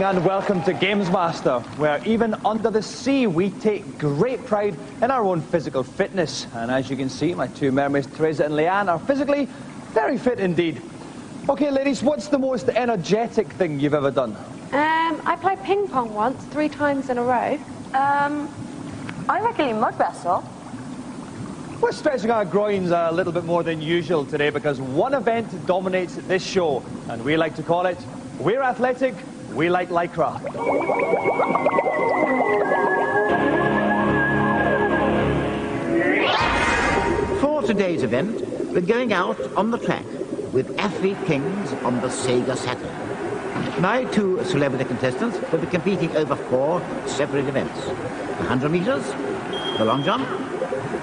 and welcome to GamesMaster, where even under the sea we take great pride in our own physical fitness. And as you can see, my two mermaids, Teresa and Leanne, are physically very fit indeed. Okay, ladies, what's the most energetic thing you've ever done? I played ping pong once, 3 times in a row. I regularly mud wrestle. We're stretching our groins a little bit more than usual today because one event dominates this show, and we like to call it We're Athletic, We Like Lycra. For today's event, we're going out on the track with athlete kings on the Sega Saturn. My 2 celebrity contestants will be competing over 4 separate events. The 100 meters, the long jump,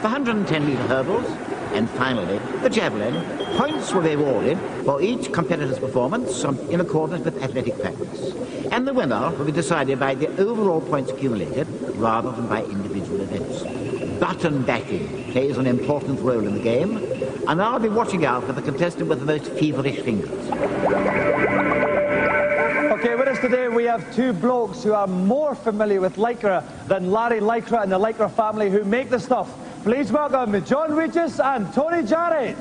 the 110-meter hurdles, and finally, the javelin. Points will be awarded for each competitor's performance in accordance with athletic practice. And the winner will be decided by the overall points accumulated rather than by individual events. Button backing plays an important role in the game, and I'll be watching out for the contestant with the most feverish fingers. Okay, with us today we have 2 blokes who are more familiar with Lycra than Larry Lycra and the Lycra family who make the stuff. Please welcome John Regis and Tony Jarrett.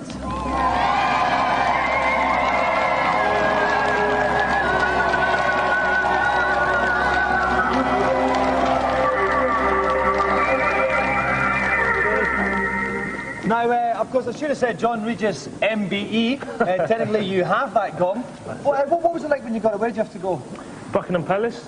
Now, of course, I should have said John Regis, MBE. Technically, you have that gong. What was it like when you got it? Where did you have to go? Buckingham Palace.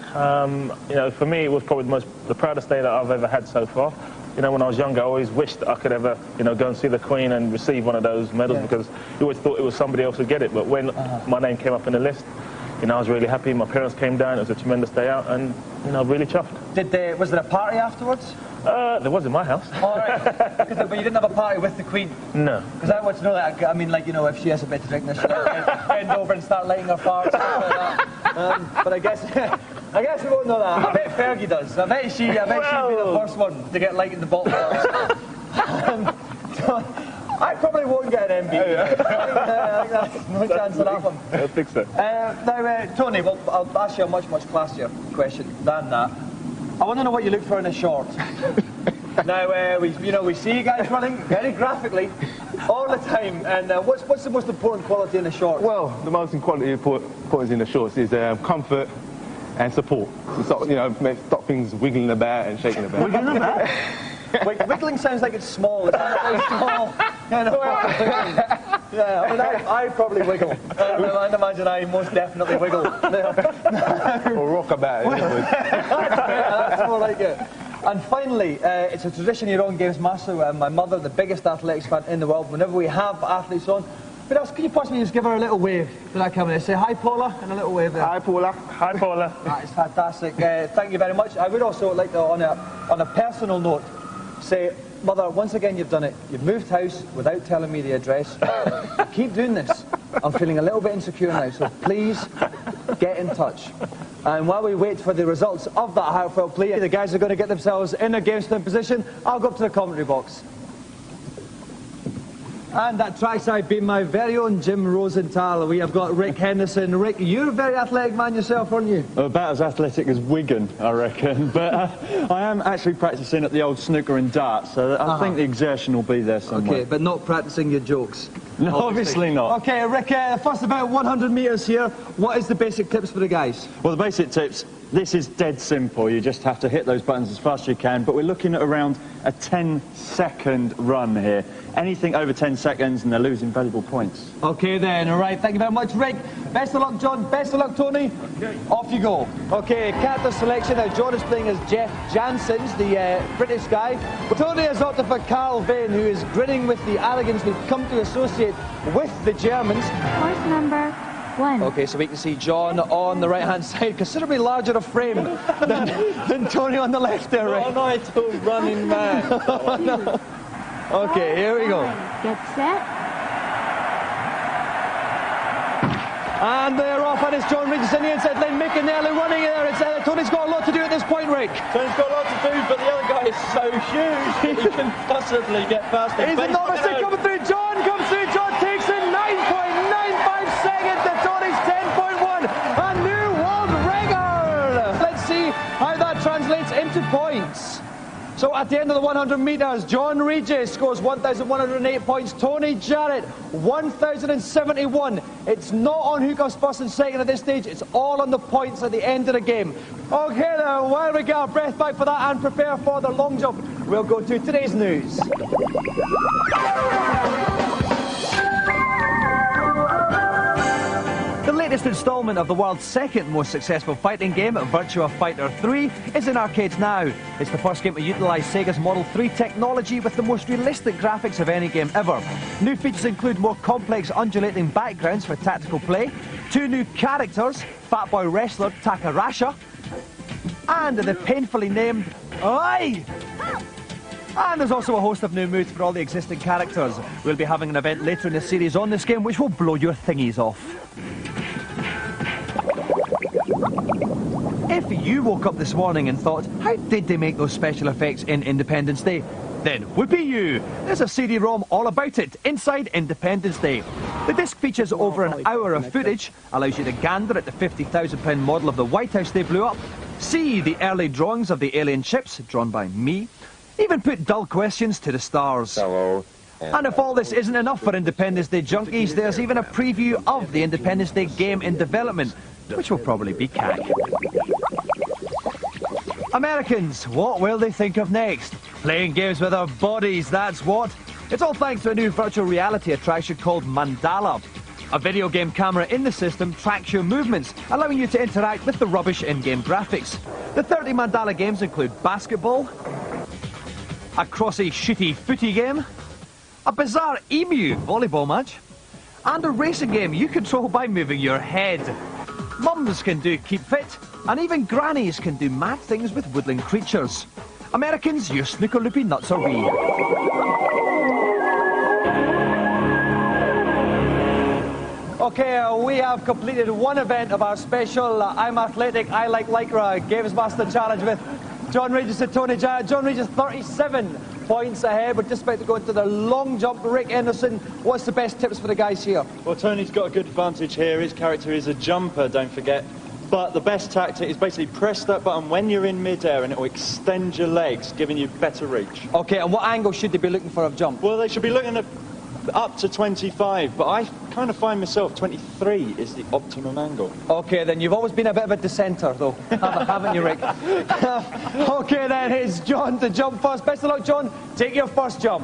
You know, for me, it was probably the proudest day that I've ever had so far. You know, when I was younger, I always wished that I could ever, go and see the Queen and receive one of those medals because you always thought it was somebody else who'd get it. But when my name came up in the list, I was really happy. My parents came down. It was a tremendous day out, and really chuffed. Was there a party afterwards? There was in my house. All right. But you didn't have a party with the Queen? No. Because I want to know that. I mean, if she has a bit to drink, she'll bend over and start lighting her farts, stuff like that. But I guess we won't know that. I bet Fergie does. I bet she'd be the first one to get lighting the bottle farts. I probably won't get an MB. I think that's no chance of that one. I think so. Now, Tony, well, I'll ask you a much classier question than that. I want to know what you look for in a short. Now, we see you guys running very graphically all the time. And what's the most important quality in a short? Well, the most important quality in the shorts is comfort and support. Stop things wiggling about and shaking about. Wiggling about? Wiggling sounds like it's small. It's not very small. I probably wiggle. I imagine I most definitely wiggle. Or rock about. That's more like it. And finally, it's a tradition here on GamesMaster. My mother, the biggest athletics fan in the world, whenever we have athletes on, can you possibly just give her a little wave to that camera? Say hi, Paula, and a little wave there. Hi, Paula. Hi, Paula. That is fantastic. Thank you very much. I would also like to, on a personal note, say, Mother, once again you've done it. You've moved house without telling me the address. Keep doing this. I'm feeling a little bit insecure now, so please get in touch. And while we wait for the results of that heartfelt plea, the guys are going to get themselves in a game-stand position. I'll go up to the commentary box. And that trackside being my very own Jim Rosenthal. We have got Rick Henderson. Rick, you're a very athletic man yourself, aren't you? About as athletic as Wigan, I reckon. But I am actually practising at the old snooker and darts, so I think the exertion will be there somewhere. Okay, but not practising your jokes. No, obviously not. Okay, Rick, first about 100 metres here. What is the basic tips for the guys? Well, the basic tips, this is dead simple. You just have to hit those buttons as fast as you can. But we're looking at around a 10-second run here. Anything over 10 seconds and they're losing valuable points. Okay then, all right. Thank you very much, Rick. Best of luck, John. Best of luck, Tony. Okay. Off you go. Okay, character selection. Now, John is playing as Jeff Janssens, the British guy. Tony has opted for Carl Vane, who is grinning with the arrogance we've come to associate with the Germans. Course number 1. Okay, so we can see John on the right-hand side, considerably larger a frame than Tony on the left there, Rick. What a nice little running man. Oh, no. Okay, here we go. Get set. And they're off, and it's John Regis in the inside lane, making the early running there. Tony's got a lot to do at this point, Rick. Tony's got a lot to do, but the other guy is so huge, he can possibly get past him. He's enormous coming through. John comes through. John takes in 9.95 seconds to Tony's 10.1. A new world record. points. So at the end of the 100 metres, John Regis scores 1,108 points. Tony Jarrett, 1,071. It's not on who comes first and second at this stage. It's all on the points at the end of the game. OK, then, while we get our breath back for that and prepare for the long jump, we'll go to today's news. The latest instalment of the world's second most successful fighting game, Virtua Fighter 3, is in arcades now. It's the first game to utilise Sega's Model 3 technology with the most realistic graphics of any game ever. New features include more complex undulating backgrounds for tactical play, 2 new characters, Fat Boy wrestler Takarasha, and the painfully named Oi! And there's also a host of new moves for all the existing characters. We'll be having an event later in the series on this game which will blow your thingies off. If you woke up this morning and thought, how did they make those special effects in Independence Day? Then whoopee you! There's a CD-ROM all about it, inside Independence Day. The disc features over an hour of footage, allows you to gander at the £50,000 model of the White House they blew up, see the early drawings of the alien ships, drawn by me, even put dull questions to the stars. Hello. And if all this isn't enough for Independence Day junkies, there's even a preview of the Independence Day game in development, which will probably be cack. Americans, what will they think of next? Playing games with our bodies, that's what. It's all thanks to a new virtual reality attraction called Mandala. A video game camera in the system tracks your movements, allowing you to interact with the rubbish in-game graphics. The 30 Mandala games include basketball, a crossy shooty footy game, a bizarre emu volleyball match, and a racing game you control by moving your head. Mums can do keep fit, and even grannies can do mad things with woodland creatures. Americans, your snooker loopy nuts are we. OK, we have completed one event of our special I'm Athletic, I Like Lycra GamesMaster Challenge with John Regis and Tony Jarrett. John Regis 37 points ahead. We're just about to go into the long jump. Rick Anderson, what's the best tips for the guys here? Well, Tony's got a good advantage here. His character is a jumper, don't forget. But the best tactic is basically press that button when you're in mid-air and it will extend your legs, giving you better reach. OK, and what angle should they be looking for a jump? Well, they should be looking at up to 25, but I kind of find myself 23 is the optimum angle. OK, then you've always been a bit of a dissenter, though, haven't you, Rick? OK, then it's John to jump first. Best of luck, John. Take your first jump.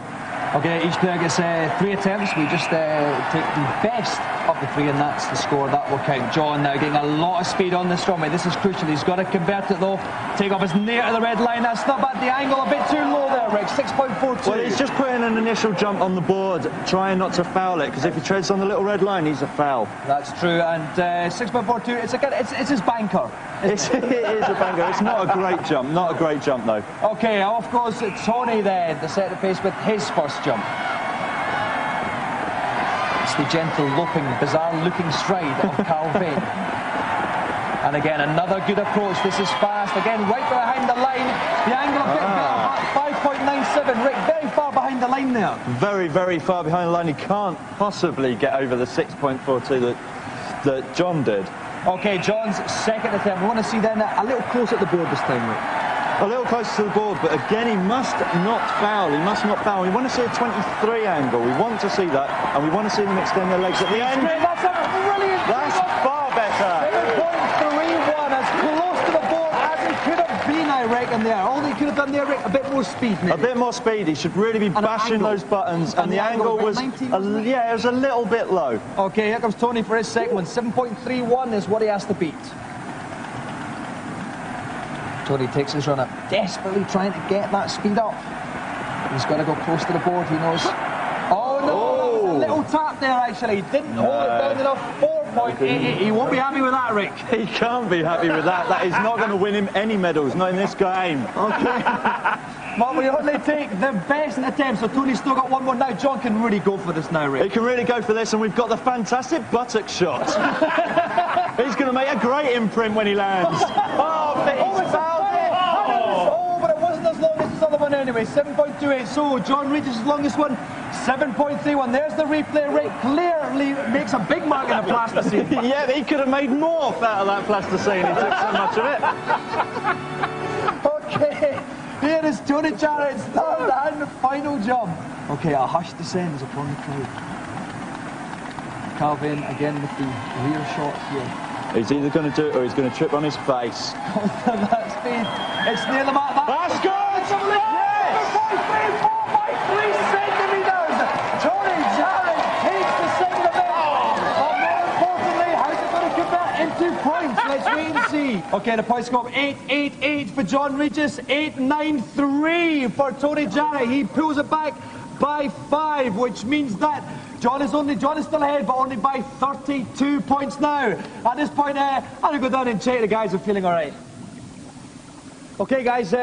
OK, each player gets 3 attempts. We just take the best of the 3, and that's the score. That will count. John now getting a lot of speed on this runway. This is crucial. He's got to convert it, though. Take off is near to the red line. That's not bad. The angle a bit too low there, Rick. 6.42. Well, he's just putting an initial jump on the board, trying not to foul it, because if he treads on the little red line, he's a foul. That's true, and 6.42, it's his banker. It is a banker. It's not a great jump. Not a great jump, though. OK, off goes Tony then to set the pace with his first jump. It's the gentle, loping, bizarre-looking stride of Carl Vane. And again, another good approach. This is fast. Again, right behind the line. The angle a bit better, 5.97. Rick, very far behind the line there. Very, very far behind the line. He can't possibly get over the 6.42 that John did. OK, John's second attempt. We want to see then a little close at the board this time, Rick. A little closer to the board, but again, he must not foul. He must not foul. We want to see a 23 angle. We want to see that, and we want to see them extend their legs at the end. That's a brilliant. That's far better. 7.31, as close to the board as he could have been, I reckon, there. All he could have done there, Rick, a bit more speed, maybe. A bit more speed. He should really be bashing those buttons, and the angle was, yeah, it was a little bit low. OK, here comes Tony for his second one. 7.31 is what he has to beat. Tony takes his run up, desperately trying to get that speed up. He's got to go close to the board, he knows. Oh no, that was a little tap there actually. He didn't hold it down enough. 4.88. He won't be happy with that, Rick. He can't be happy with that. That is not going to win him any medals, not in this game. OK. But we only take the best attempts, so Tony's still got one more now. John can really go for this now, Rick. He can really go for this, and we've got the fantastic buttock shot. He's going to make a great imprint when he lands. But it wasn't as long as this other one anyway. 7.28. So John Regis' longest one, 7.31. There's the replay. Rick clearly makes a big mark in the plasticine. Yeah, he could have made more out of that plasticine. He took so much of it. OK. there is Tony Jarrett's third and final jump. Okay, a hush descends upon the crowd. Calvin again with the rear shot here. He's either going to do it or he's going to trip on his face. That speed. It's near the mark. That's good! Yes! 4.3 centimetres. Tony Jarrett takes the second event. But more importantly, how's it going to convert into points? Let's wait and see. Okay, the point score 8-8-8 for John Regis, 8-9-3 for Tony Jarrett. He pulls it back by 5, which means that John is still ahead, but only by 32 points now. At this point, I'm going to go down and check the guys are feeling all right. Okay, guys, 2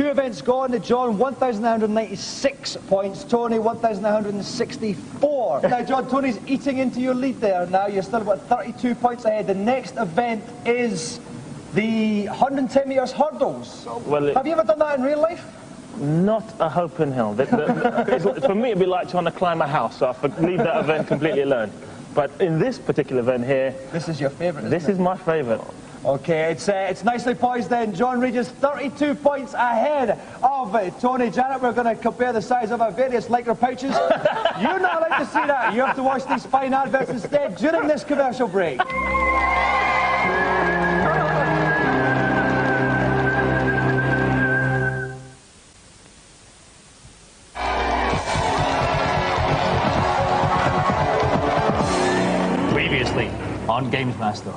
events gone. John, 1,996 points. Tony, 1,964. Now, John, Tony's eating into your lead there. Now you're still about 32 points ahead. The next event is the 110 metres hurdles. Well, have you ever done that in real life? Not a hope in hell. For me, it'd be like trying to climb a house, so I leave that event completely alone. But in this particular event here... This is your favourite, This is my favourite. Okay, it's nicely poised then. John Regis, 32 points ahead of Tony Jarrett. We're going to compare the size of our various Lycra pouches. You're not allowed to see that. You have to watch these fine adverts instead during this commercial break. Previously on GamesMaster.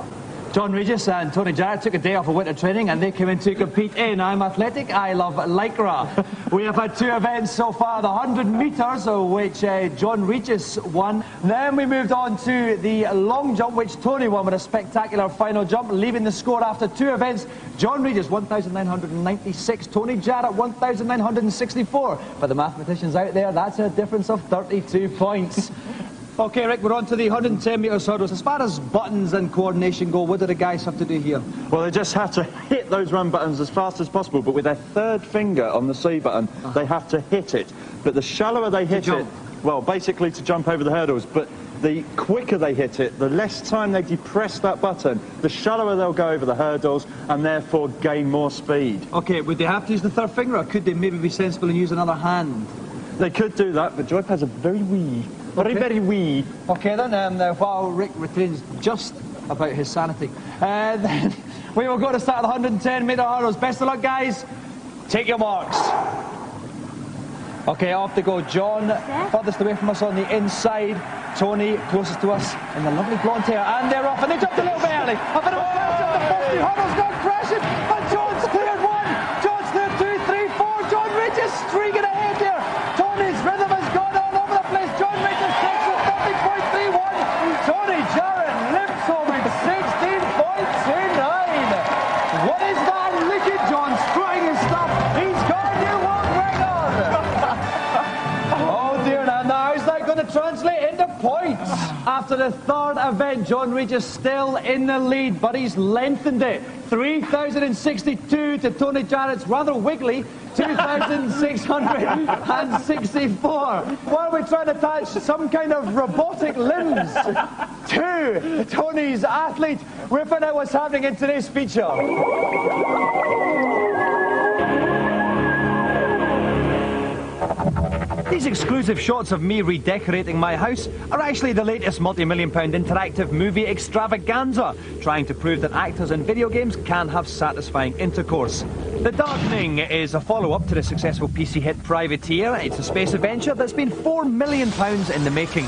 John Regis and Tony Jarrett took a day off of winter training and they came in to compete in I'm Athletic, I Love Lycra. We have had 2 events so far, the 100 metres, which John Regis won. Then we moved on to the long jump, which Tony won with a spectacular final jump, leaving the score after 2 events. John Regis, 1,996, Tony Jarrett, 1,964. For the mathematicians out there, that's a difference of 32 points. Okay, Rick, we're on to the 110 metres hurdles. As far as buttons and coordination go, what do the guys have to do here? Well, they just have to hit those run buttons as fast as possible, but with their third finger on the C button, they have to hit it. But the shallower they hit it, well, basically to jump over the hurdles, but the quicker they hit it, the less time they depress that button, the shallower they'll go over the hurdles and therefore gain more speed. Okay, would they have to use the third finger, or could they maybe be sensible and use another hand? They could do that, but joypads are very wee. Very wee. Okay then, while Rick retains just about his sanity, then we will go to start the 110 metre hurdles. Best of luck, guys. Take your marks. Okay, off they go. John, furthest away from us on the inside. Tony, closest to us in the lovely blonde hair. And they're off, and they jumped a little bit early. A bit of a crash up the first 2 hurdles, gone crashing. And John's cleared 1. John's cleared 2, 3, 4. John Regis streaking ahead here. Tony's rhythm has gone all over the place. John Regis takes it 30.31. Tony Jarrett limps home at 16.29. What is that? Look at John strutting his stuff. He's got a new world record. Oh dear, now is that going to translate into points? After the 3rd event, John Regis still in the lead, but he's lengthened it. 3,062 to Tony Jarrett's rather wiggly 2,664. While we're trying to attach some kind of robotic limbs to Tony's athlete, we'll find out what's happening in today's feature. These exclusive shots of me redecorating my house are actually the latest multi-million-pound interactive movie extravaganza, trying to prove that actors in video games can have satisfying intercourse. The Darkening is a follow-up to the successful PC hit Privateer. It's a space adventure that's been £4 million in the making.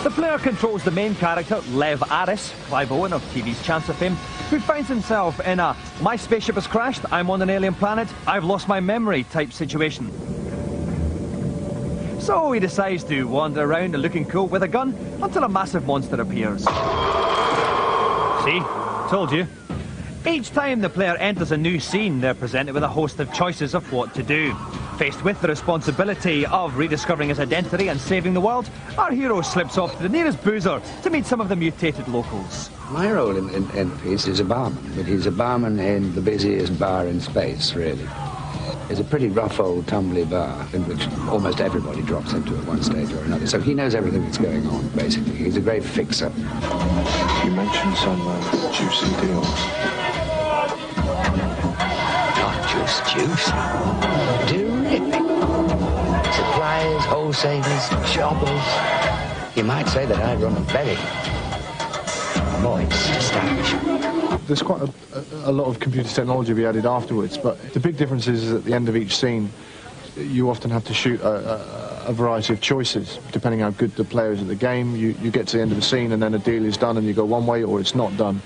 The player controls the main character, Lev Aris, Clive Owen of TV's Chance of Fame, who finds himself in a "my spaceship has crashed, I'm on an alien planet, I've lost my memory" type situation. So he decides to wander around looking cool with a gun until a massive monster appears. See? Told you. Each time the player enters a new scene, they're presented with a host of choices of what to do. Faced with the responsibility of rediscovering his identity and saving the world, our hero slips off to the nearest boozer to meet some of the mutated locals. My role in the piece is a barman, but he's a barman in the busiest bar in space, really. It's a pretty rough old tumbly bar in which almost everybody drops into at one stage or another. So he knows everything that's going on, basically. He's a great fixer. You mentioned some juicy deals. Not just juicy. Terrific. Suppliers, wholesalers, jobbers. You might say that I run a very moist establishment. There's quite a lot of computer technology to be added afterwards, but the big difference is at the end of each scene, you often have to shoot a variety of choices. Depending how good the player is at the game, you get to the end of the scene and then a deal is done and you go one way or it's not done.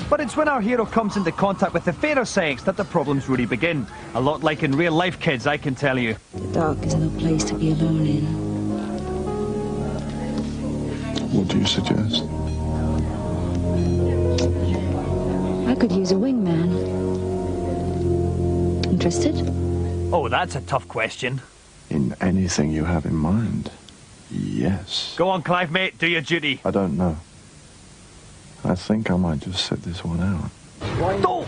But it's when our hero comes into contact with the fairer sex that the problems really begin. A lot like in real life, kids, I can tell you. The dark is no place to be alone in. What do you suggest? I could use a wingman. Interested? Oh, that's a tough question. In anything you have in mind, yes. Go on, Clive, mate, do your duty. I don't know. I think I might just sit this one out. Oh!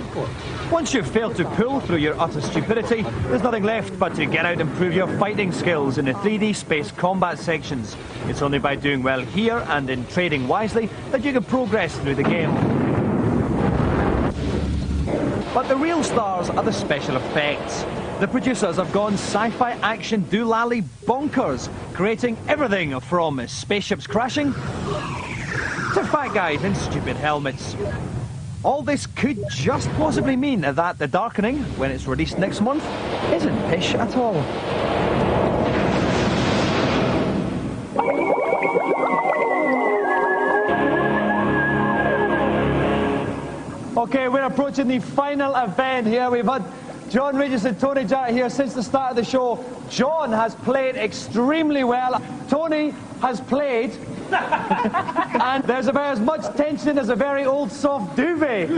Once you've failed to pull through your utter stupidity, there's nothing left but to get out and prove your fighting skills in the 3D space combat sections. It's only by doing well here and in trading wisely that you can progress through the game. But the real stars are the special effects. The producers have gone sci-fi action doolally bonkers, creating everything from spaceships crashing to fat guys in stupid helmets. All this could just possibly mean that The Darkening, when it's released next month, isn't pish at all. Okay, we're approaching the final event here. We've had John, Regis and Tony Jarrett here since the start of the show. John has played extremely well. Tony has played. And there's about as much tension as a very old soft duvet.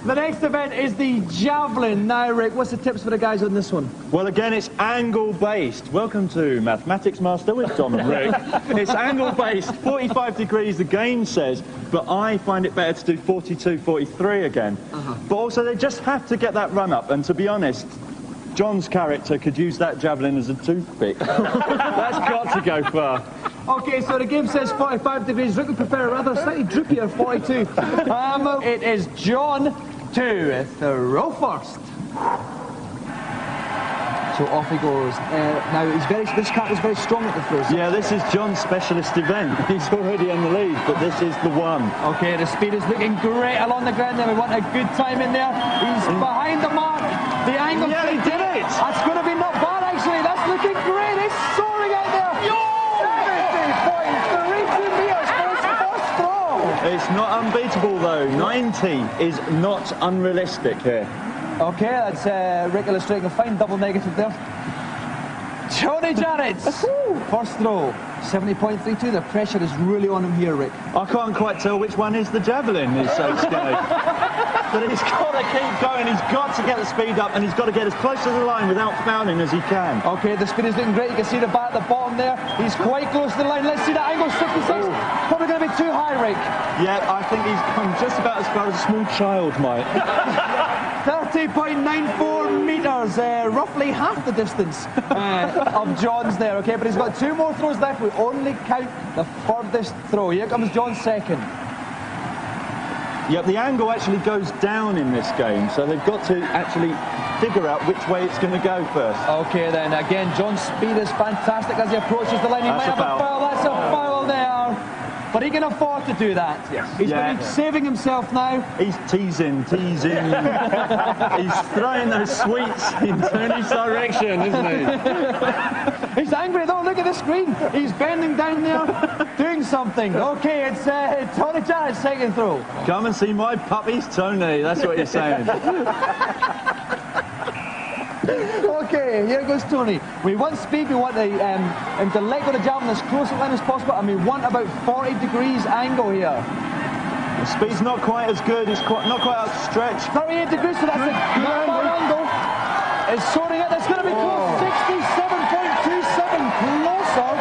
The next event is the javelin. Now, Rick, what's the tips for the guys on this one? Well, again, it's angle-based. Welcome to Mathematics Master with Tom and Rick. It's angle-based, 45 degrees, the game says, but I find it better to do 42, 43 again. But also, they just have to get that run up, and to be honest, John's character could use that javelin as a toothpick. That's got to go far. Okay, so the game says 45 degrees. Rick would prefer a rather slightly droopier 42. It is John to throw first. So off he goes. Now, this cat was very strong at the throws. Yeah, this is John's specialist event. He's already in the lead, but this is the one. Okay, the speed is looking great along the ground there. We want a good time in there. He's behind the mark. The angle. Yeah, he did it. That's going to be not bad, actually. That's looking great. He's soaring out there. 70.32 meters for his first throw. It's not unbeatable, though. 90 is not unrealistic here. Okay, that's Rick illustrating a fine double negative there. Tony Jarrett's first throw, 70.32. The pressure is really on him here, Rick. I can't quite tell which one is the javelin, he's so scared. But he's got to keep going, he's got to get the speed up, and he's got to get as close to the line without fouling as he can. Okay, the speed is looking great. You can see the bar at the bottom there. He's quite close to the line. Let's see that angle, 66. Probably going to be too high, Rick. Yeah, I think he's come just about as far as a small child might. 30.94 metres, roughly half the distance of John's there, okay? But he's got two more throws left. We only count the furthest throw. Here comes John's second. Yep, the angle actually goes down in this game, so they've got to actually figure out which way it's going to go first. Okay, then, again, John's speed is fantastic as he approaches the line. He might have a foul. That's a foul there. But he can afford to do that. Yes. He's going to be saving himself now. He's teasing. He's throwing those sweets in Tony's direction, isn't he? He's angry though, look at the screen. He's bending down there, doing something. Okay, it's Tony Jarrett's second throw. Come and see my puppies, Tony. That's what you're saying. Okay, here goes Tony. We want speed, we want him to let go of the javelin as close to the line as possible, and we want about 40 degrees angle here. The speed's not quite as good, it's not quite outstretched. 38 degrees, so that's a good angle. It's soaring out, that's going to be close, 67.27, closer,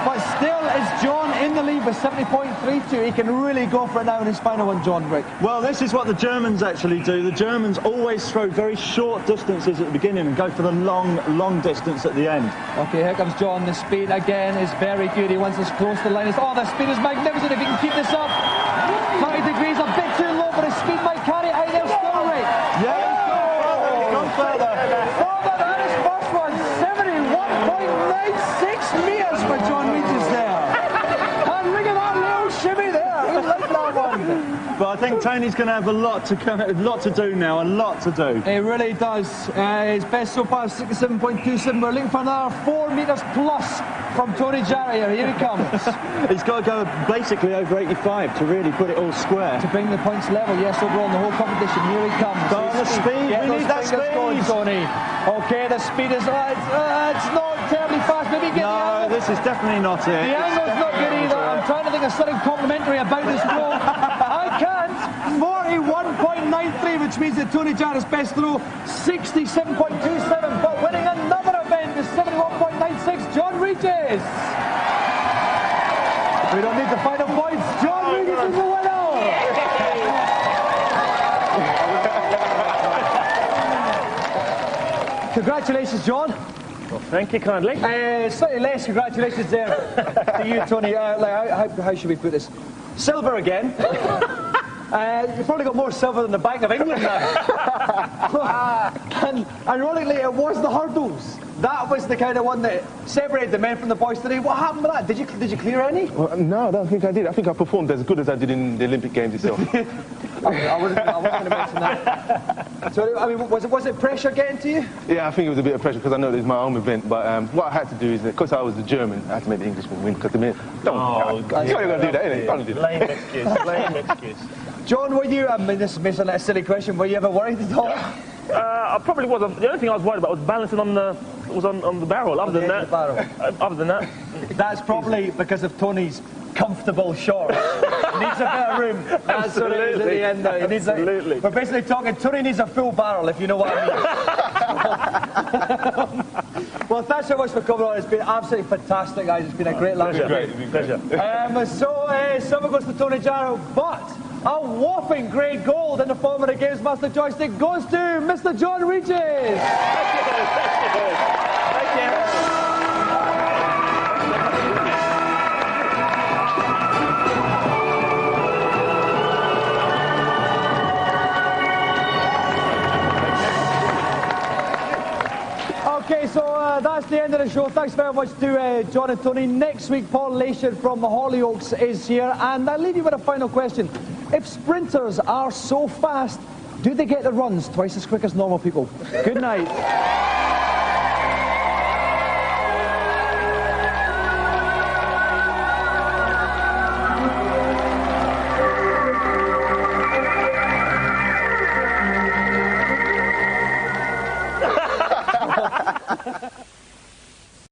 but still it's John in the lead with 70.32. He can really go for it now in his final one, John, Rick. Well, this is what the Germans actually do. The Germans always throw very short distances at the beginning and go for the long distance at the end. Okay, here comes John. The speed again is very good. He wants us close to the line. Oh, the speed is magnificent if he can keep this up. 30 degrees, a bit too low, but his speed might carry it out there still, Rick. Yeah, but that is first one. 71.96 metres for John Regis there. And look at that little shimmy there. Who liked that one? But I think Tony's going to have a lot to do now, a lot to do. He really does. His best so far is 67.27. We're looking for another 4 metres plus from Tony Jarrett here. Here he comes. He's got to go basically over 85 to really put it all square. To bring the points level, yes, overall in the whole competition. Here he comes. Go on the speed. Get We those need that fingers speed. going, Tony. Okay, the speed is... it's not terribly fast. Maybe get the No, angle. this is definitely not it. The angle's not good either. I'm trying to think of something complimentary about this throw. I can't. 41.93, which means that Tony Jarrett's best throw, 67.27. But winning another event is 71.96. John Regis. We don't need the final points. John Regis is the winner. Congratulations, John. Well, thank you kindly. Slightly less congratulations there to you, Tony. How should we put this? Silver again. You've probably got more silver than the Bank of England now. And ironically, it was the hurdles. That was the kind of one that separated the men from the boys today. What happened with that? Did you clear any? Well, no, I don't think I did. I think I performed as good as I did in the Olympic Games itself. I wasn't going to mention that. So, I mean, was it pressure getting to you? Yeah, I think it was a bit of pressure because I know it was my own event. But what I had to do is, because I was the German, I had to make the Englishman win. Because the men, you're going to do that, innit? Don't do that. Lame excuse. Lame excuse. John, were you? I mean, this may sound like a silly question. Were you ever worried at all? I probably wasn't. The only thing I was worried about was balancing on the barrel. Other than that, That's probably because of Tony's comfortable shorts. He needs a bit of room. That's what it is at the end there. He needs Absolutely. We're basically talking, Tony needs a full barrel, if you know what I mean. Well, thanks so much for coming on. It's been absolutely fantastic, guys. It's been a great lunch. Pleasure. Silver goes to Tony Jarrett, but a whopping great gold in the form of the GamesMaster joystick goes to Mr. John Regis. Thank you. Okay, so that's the end of the show. Thanks very much to John and Tony. Next week, Paul Lation from the Hollyoaks is here. And I'll leave you with a final question. If sprinters are so fast, do they get the runs twice as quick as normal people? Good night.